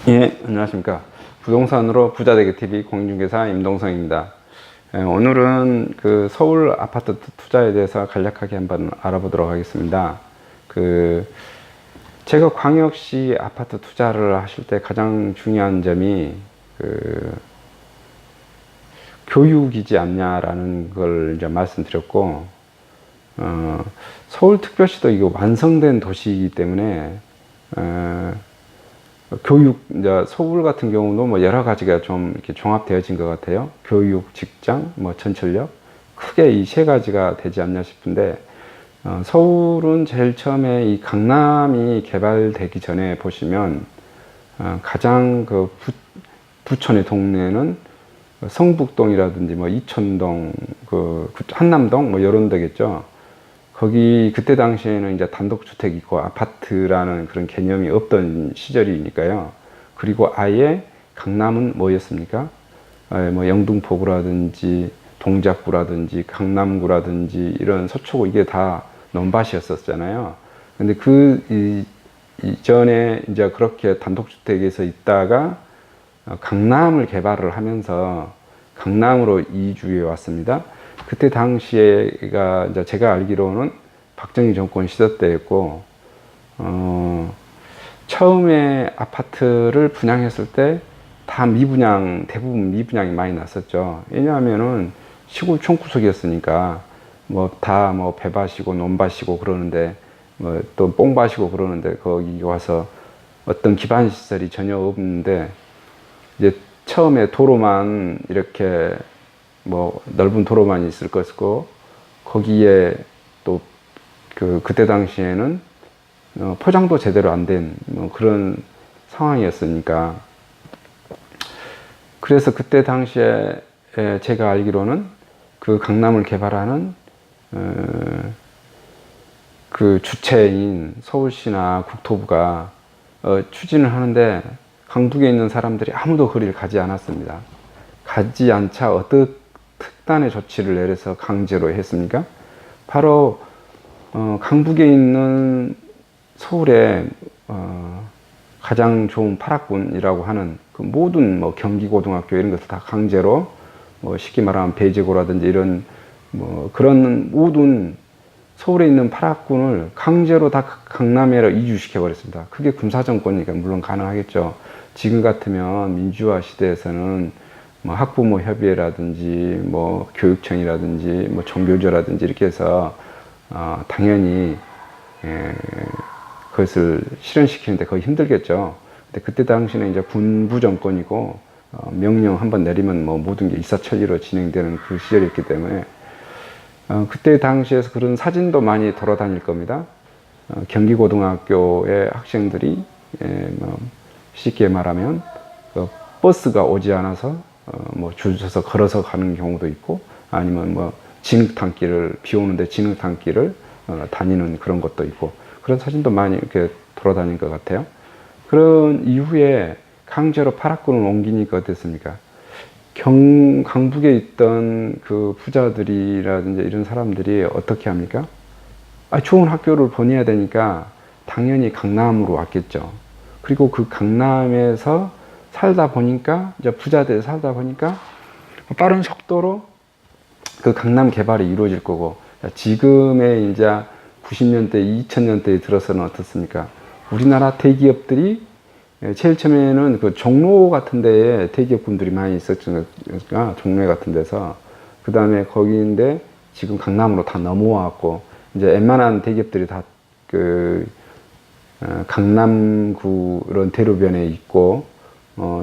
예, 안녕하십니까. 부동산으로 부자되기 TV 공인중개사 임동성입니다. 오늘은 그 서울 아파트 투자에 대해서 간략하게 한번 알아보도록 하겠습니다. 제가 광역시 아파트 투자를 하실 때 가장 중요한 점이 교육이지 않냐라는 걸 이제 말씀드렸고, 서울특별시도 이거 완성된 도시이기 때문에, 교육, 이제 서울 같은 경우도 뭐 여러 가지가 좀 이렇게 종합되어진 것 같아요. 교육, 직장, 뭐 전철역. 크게 이 세 가지가 되지 않나 싶은데, 서울은 제일 처음에 이 강남이 개발되기 전에 보시면, 가장 부촌의 동네는 성북동이라든지 뭐 이촌동, 한남동 뭐 이런 데겠죠. 거기 그때 당시에는 이제 단독주택이 있고 아파트라는 그런 개념이 없던 시절이니까요. 그리고 아예 강남은 뭐였습니까? 뭐 영등포구라든지 동작구라든지 강남구라든지 이런 서초구 이게 다 논밭이었었잖아요. 근데 이전에 이제 그렇게 단독주택에서 있다가 강남을 개발을 하면서 강남으로 이주해 왔습니다. 그때 당시에가 이제 제가 알기로는 박정희 정권 시절 때였고, 처음에 아파트를 분양했을 때 다 대부분 미분양이 많이 났었죠. 왜냐하면은 시골 촌구석이었으니까 뭐 배밭이고 논밭이고 그러는데 뭐 또 뽕밭이고 그러는데 거기 와서 어떤 기반 시설이 전혀 없는데 이제 처음에 도로만 이렇게 뭐 넓은 도로만 있을 것이고 거기에 또 그때 당시에는 포장도 제대로 안 된 그런 상황이었으니까 그래서 그때 당시에 제가 알기로는 그 강남을 개발하는 그 주체인 서울시나 국토부가 추진을 하는데 강북에 있는 사람들이 아무도 거리를 가지 않았습니다. 가지 않자 어떤 특단의 조치를 내려서 강제로 했습니까? 바로 강북에 있는 서울의 가장 좋은 8학군이라고 하는 그 모든 뭐 경기고등학교 이런 것을 다 강제로 뭐 쉽게 말하면 배제고라든지 이런 뭐 그런 모든 서울에 있는 8학군을 강제로 다 강남에로 이주시켜 버렸습니다. 그게 군사정권이니까 물론 가능하겠죠. 지금 같으면 민주화 시대에서는 뭐 학부모 협의회라든지 뭐 교육청이라든지 뭐 종교조라든지 이렇게 해서 당연히 그것을 실현시키는데 거의 힘들겠죠. 근데 그때 당시는 이제 군부 정권이고 명령 한번 내리면 뭐 모든 게 일사천리로 진행되는 그 시절이었기 때문에 그때 당시에서 그런 사진도 많이 돌아다닐 겁니다. 경기고등학교의 학생들이 뭐 쉽게 말하면 버스가 오지 않아서 뭐 줄 서서 걸어서 가는 경우도 있고 아니면 뭐 진흙탕길을 비 오는데 진흙탕길을 다니는 그런 것도 있고 그런 사진도 많이 이렇게 돌아다닌 것 같아요. 그런 이후에 강제로 8학군을 옮기니까 어땠습니까? 강북에 있던 그 부자들이라든지 이런 사람들이 어떻게 합니까? 좋은 학교를 보내야 되니까 당연히 강남으로 왔겠죠. 그리고 그 강남에서 살다 보니까 이제 부자들 살다 보니까 빠른 속도로 그 강남 개발이 이루어질 거고 지금의 이제 90년대, 2000년대에 들어서는 어떻습니까? 우리나라 대기업들이 제일 처음에는 그 종로 같은 데에 대기업군들이 많이 있었으니까 종로 같은 데서 그 다음에 거기인데 지금 강남으로 다 넘어왔고 이제 웬만한 대기업들이 다 강남구 이런 대로변에 있고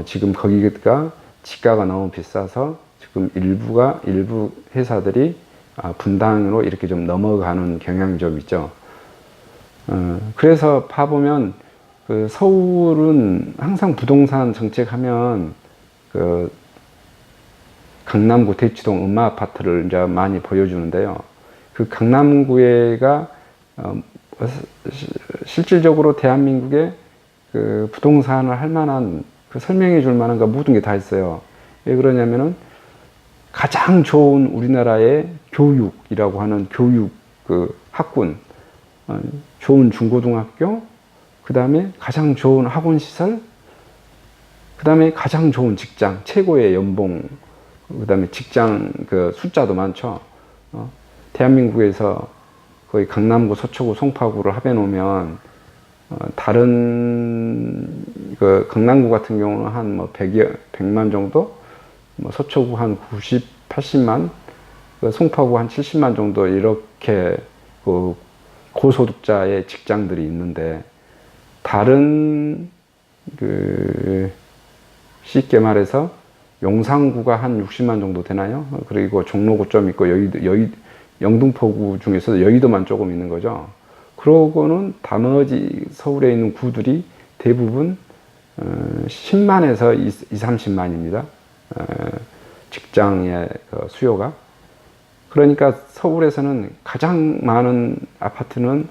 지금 거기가 지가가 너무 비싸서 지금 일부 회사들이 분당으로 이렇게 좀 넘어가는 경향이 좀 있죠. 그래서 봐보면 그 서울은 항상 부동산 정책하면 그 강남구 대치동 음마 아파트를 이제 많이 보여주는데요. 그 강남구가 실질적으로 대한민국의 그 부동산을 할 만한 설명해 줄 만한 거 모든 게 다 있어요. 왜 그러냐면은 가장 좋은 우리나라의 교육이라고 하는 교육 학군, 좋은 중고등학교, 그 다음에 가장 좋은 학원시설, 그다음에 가장 좋은 직장, 최고의 연봉, 그다음에 직장 그 숫자도 많죠. 대한민국에서 거의 강남구, 서초구, 송파구를 합해 놓으면 다른 그 강남구 같은 경우는 한 뭐 100만 정도, 뭐 서초구 한 90, 80만, 그 송파구 한 70만 정도 이렇게 그 고소득자의 직장들이 있는데 다른 그 쉽게 말해서 용산구가 한 60만 정도 되나요? 그리고 종로구 좀 있고 영등포구 중에서 여의도만 조금 있는 거죠. 그러고는 나머지 서울에 있는 구들이 대부분 10만에서 20, 30만입니다. 직장의 수요가. 그러니까 서울에서는 가장 많은 아파트는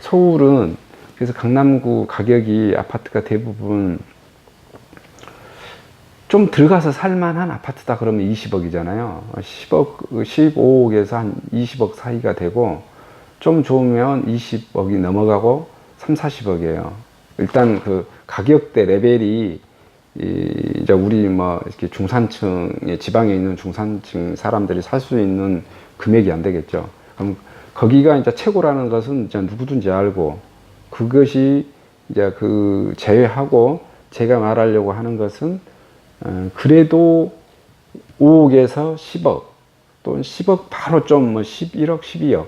서울은 그래서 강남구 가격이 아파트가 대부분 좀 들어가서 살만한 아파트다 그러면 20억이잖아요. 10억, 15억에서 한 20억 사이가 되고 좀 좋으면 20억이 넘어가고 3, 40억이에요. 일단 그 가격대 레벨이 이제 우리 뭐 이렇게 중산층, 지방에 있는 중산층 사람들이 살 수 있는 금액이 안 되겠죠. 그럼 거기가 이제 최고라는 것은 이제 누구든지 알고 그것이 이제 그 제외하고 제가 말하려고 하는 것은 그래도 5억에서 10억 또는 10억 바로 좀 뭐 11억, 12억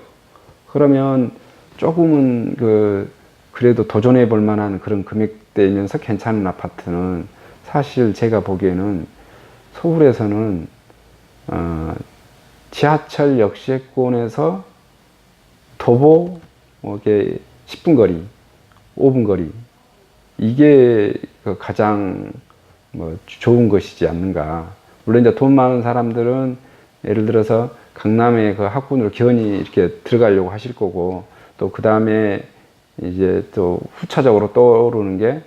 그러면 조금은 그래도 도전해 볼 만한 그런 금액대면서 괜찮은 아파트는 사실 제가 보기에는 서울에서는 지하철 역세권에서 도보 뭐 이게 10분 거리, 5분 거리 이게 가장 뭐 좋은 것이지 않는가. 물론 이제 돈 많은 사람들은 예를 들어서 강남에 그 학군으로 기원이 이렇게 들어가려고 하실 거고 또 그 다음에 이제 또 후차적으로 떠오르는 게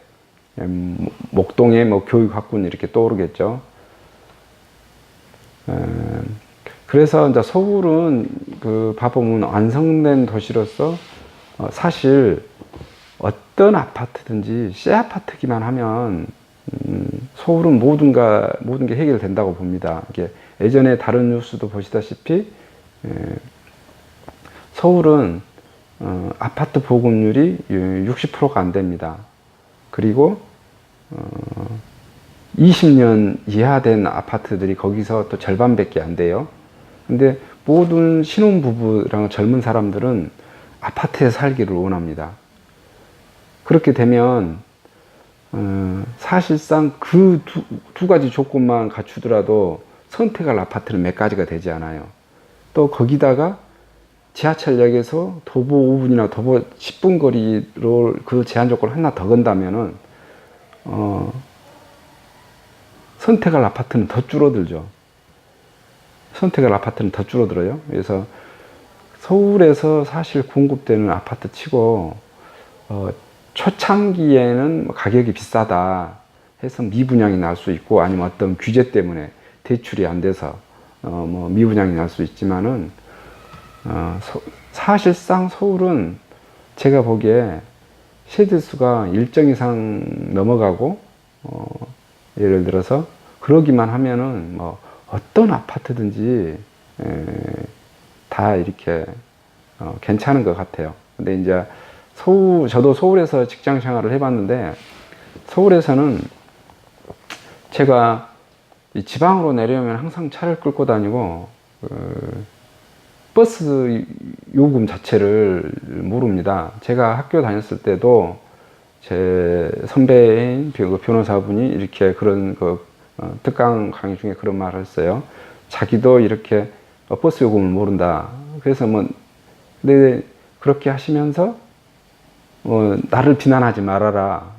목동에 뭐 교육학군 이렇게 떠오르겠죠. 그래서 이제 서울은 그 봐보면 완성된 도시로서 사실 어떤 아파트든지 새 아파트기만 하면 서울은 모든 게 해결된다고 봅니다. 이게 예전에 다른 뉴스도 보시다시피 서울은 아파트 보급률이 60%가 안 됩니다. 그리고 20년 이하 된 아파트들이 거기서 또 절반밖에 안 돼요. 근데 모든 신혼부부랑 젊은 사람들은 아파트에 살기를 원합니다. 그렇게 되면 사실상 그 두 가지 조건만 갖추더라도 선택할 아파트는 몇 가지가 되지 않아요. 또 거기다가 지하철역에서 도보 5분이나 도보 10분 거리로 그 제한 조건을 하나 더 건다면은 선택할 아파트는 더 줄어들죠. 선택할 아파트는 더 줄어들어요. 그래서 서울에서 사실 공급되는 아파트 치고 초창기에는 가격이 비싸다 해서 미분양이 날 수 있고 아니면 어떤 규제 때문에 대출이 안 돼서 뭐 미분양이 날 수 있지만은 사실상 서울은 제가 보기에 세대수가 일정 이상 넘어가고 예를 들어서 그러기만 하면은 뭐 어떤 아파트든지 다 이렇게 괜찮은 것 같아요. 근데 이제 저도 서울에서 직장 생활을 해봤는데 서울에서는 제가 이 지방으로 내려오면 항상 차를 끌고 다니고 버스 요금 자체를 모릅니다. 제가 학교 다녔을 때도 제 선배인 변호사분이 이렇게 그런 특강 강의 중에 그런 말을 했어요. 자기도 이렇게 버스 요금을 모른다. 그래서 뭐 근데 그렇게 하시면서 나를 비난하지 말아라.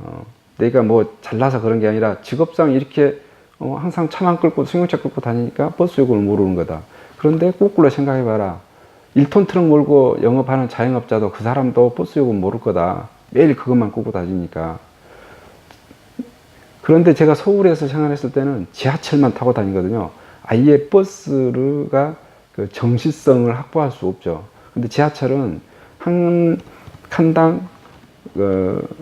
내가 뭐 잘나서 그런 게 아니라 직업상 이렇게 항상 차만 끌고 승용차 끌고 다니니까 버스 요금을 모르는 거다. 그런데 거꾸로 생각해봐라. 1톤 트럭 몰고 영업하는 자영업자도 그 사람도 버스 요금 모를 거다. 매일 그것만 끌고 다니니까. 그런데 제가 서울에서 생활했을 때는 지하철만 타고 다니거든요. 아예 버스가 그 정시성을 확보할 수 없죠. 근데 지하철은 한 칸당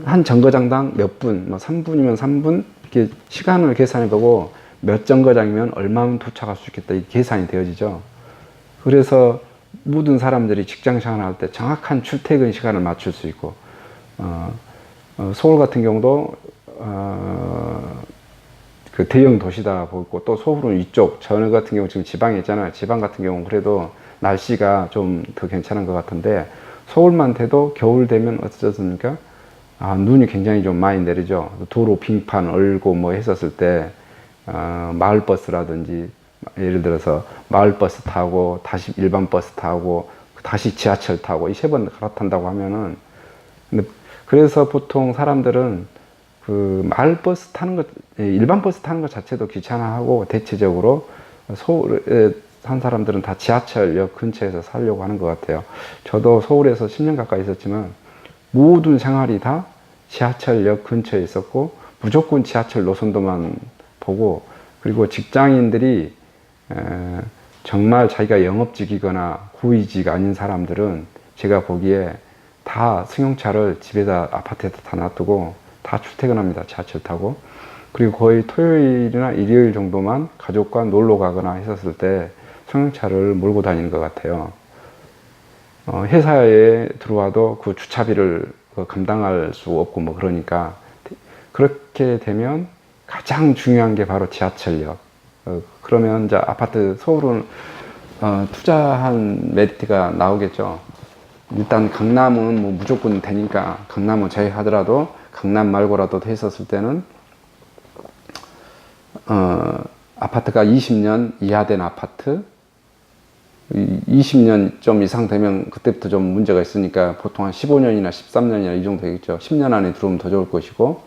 한 정거장당 몇 분, 뭐 3분이면 3분 이렇게 시간을 계산해보고 몇 정거장이면 얼마면 도착할 수 있겠다 이 계산이 되어지죠. 그래서 모든 사람들이 직장 생활할 때 정확한 출퇴근 시간을 맞출 수 있고, 서울 같은 경우도 그 대형 도시다 보고, 또 서울은 위쪽, 전역 같은 경우 지금 지방에 있잖아요. 지방 같은 경우는 그래도 날씨가 좀 더 괜찮은 것 같은데, 서울만 돼도 겨울 되면 어쩌습니까? 눈이 굉장히 좀 많이 내리죠. 도로 빙판 얼고 뭐 했었을 때, 마을버스라든지, 예를 들어서 마을버스 타고, 다시 일반 버스 타고, 다시 지하철 타고, 이 3번 갈아탄다고 하면은, 근데 그래서 보통 사람들은 그 마을버스 타는 것, 일반 버스 타는 것 자체도 귀찮아하고, 대체적으로 서울에 산 사람들은 다 지하철역 근처에서 살려고 하는 것 같아요. 저도 서울에서 10년 가까이 있었지만 모든 생활이 다 지하철역 근처에 있었고, 무조건 지하철 노선도만 보고, 그리고 직장인들이 정말 자기가 영업직이거나 고위직 아닌 사람들은 제가 보기에 다 승용차를 집에다, 아파트에다 다 놔두고 다 출퇴근합니다. 지하철 타고. 그리고 거의 토요일이나 일요일 정도만 가족과 놀러 가거나 했었을 때 승용차를 몰고 다니는 것 같아요. 회사에 들어와도 그 주차비를 감당할 수 없고 뭐 그러니까, 그렇게 되면 가장 중요한 게 바로 지하철역. 그러면 이제 아파트, 서울은 투자한 메리트가 나오겠죠. 일단 강남은 뭐 무조건 되니까, 강남은 제외하더라도 강남 말고라도 했었을 때는 아파트가 20년 이하 된 아파트, 20년 좀 이상 되면 그때부터 좀 문제가 있으니까 보통 한 15년이나 13년이나 이 정도 되겠죠. 10년 안에 들어오면 더 좋을 것이고,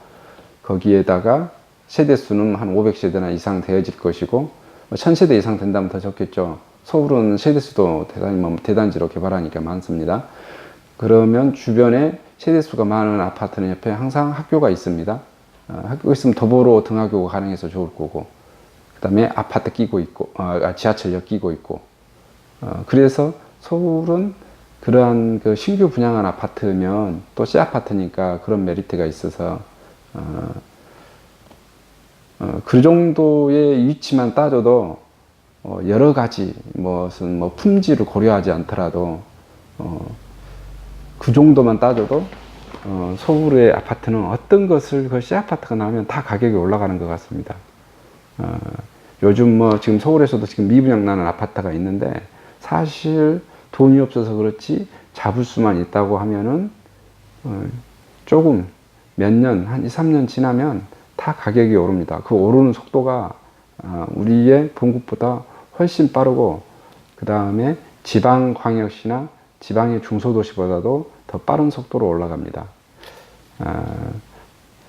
거기에다가 세대수는 한 500세대나 이상 되어질 것이고, 1000세대 이상 된다면 더 적겠죠. 서울은 세대수도 대단지로 개발하니까 많습니다. 그러면 주변에 세대수가 많은 아파트는 옆에 항상 학교가 있습니다. 학교가 있으면 더불어 등하교가 가능해서 좋을 거고, 그 다음에 아파트 끼고 있고, 지하철역 끼고 있고, 그래서 서울은 그러한 그 신규 분양한 아파트면 또 새 아파트니까 그런 메리트가 있어서, 그 정도의 위치만 따져도 여러 가지 무슨 뭐 품질을 고려하지 않더라도 그 정도만 따져도 서울의 아파트는 어떤 것을 그 새 아파트가 나오면 다 가격이 올라가는 것 같습니다. 요즘 뭐 지금 서울에서도 지금 미분양 나는 아파트가 있는데, 사실 돈이 없어서 그렇지 잡을 수만 있다고 하면은 조금 몇 년, 한 2, 3년 지나면 다 가격이 오릅니다. 그 오르는 속도가 우리의 본국보다 훨씬 빠르고, 그 다음에 지방광역시나 지방의 중소도시보다도 더 빠른 속도로 올라갑니다.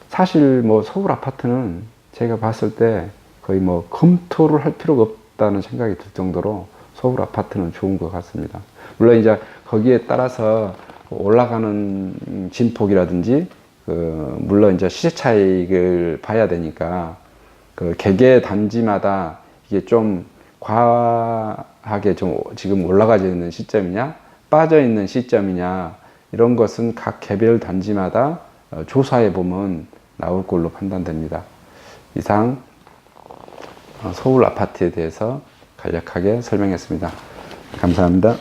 사실 뭐 서울 아파트는 제가 봤을 때 거의 뭐 검토를 할 필요가 없다는 생각이 들 정도로 서울 아파트는 좋은 것 같습니다. 물론 이제 거기에 따라서 올라가는 진폭이라든지, 물론 이제 시세 차익을 봐야 되니까, 그 개개 단지마다 이게 좀 과하게 좀 지금 올라가져 있는 시점이냐, 빠져 있는 시점이냐, 이런 것은 각 개별 단지마다 조사해 보면 나올 걸로 판단됩니다. 이상 서울 아파트에 대해서 간략하게 설명했습니다. 감사합니다.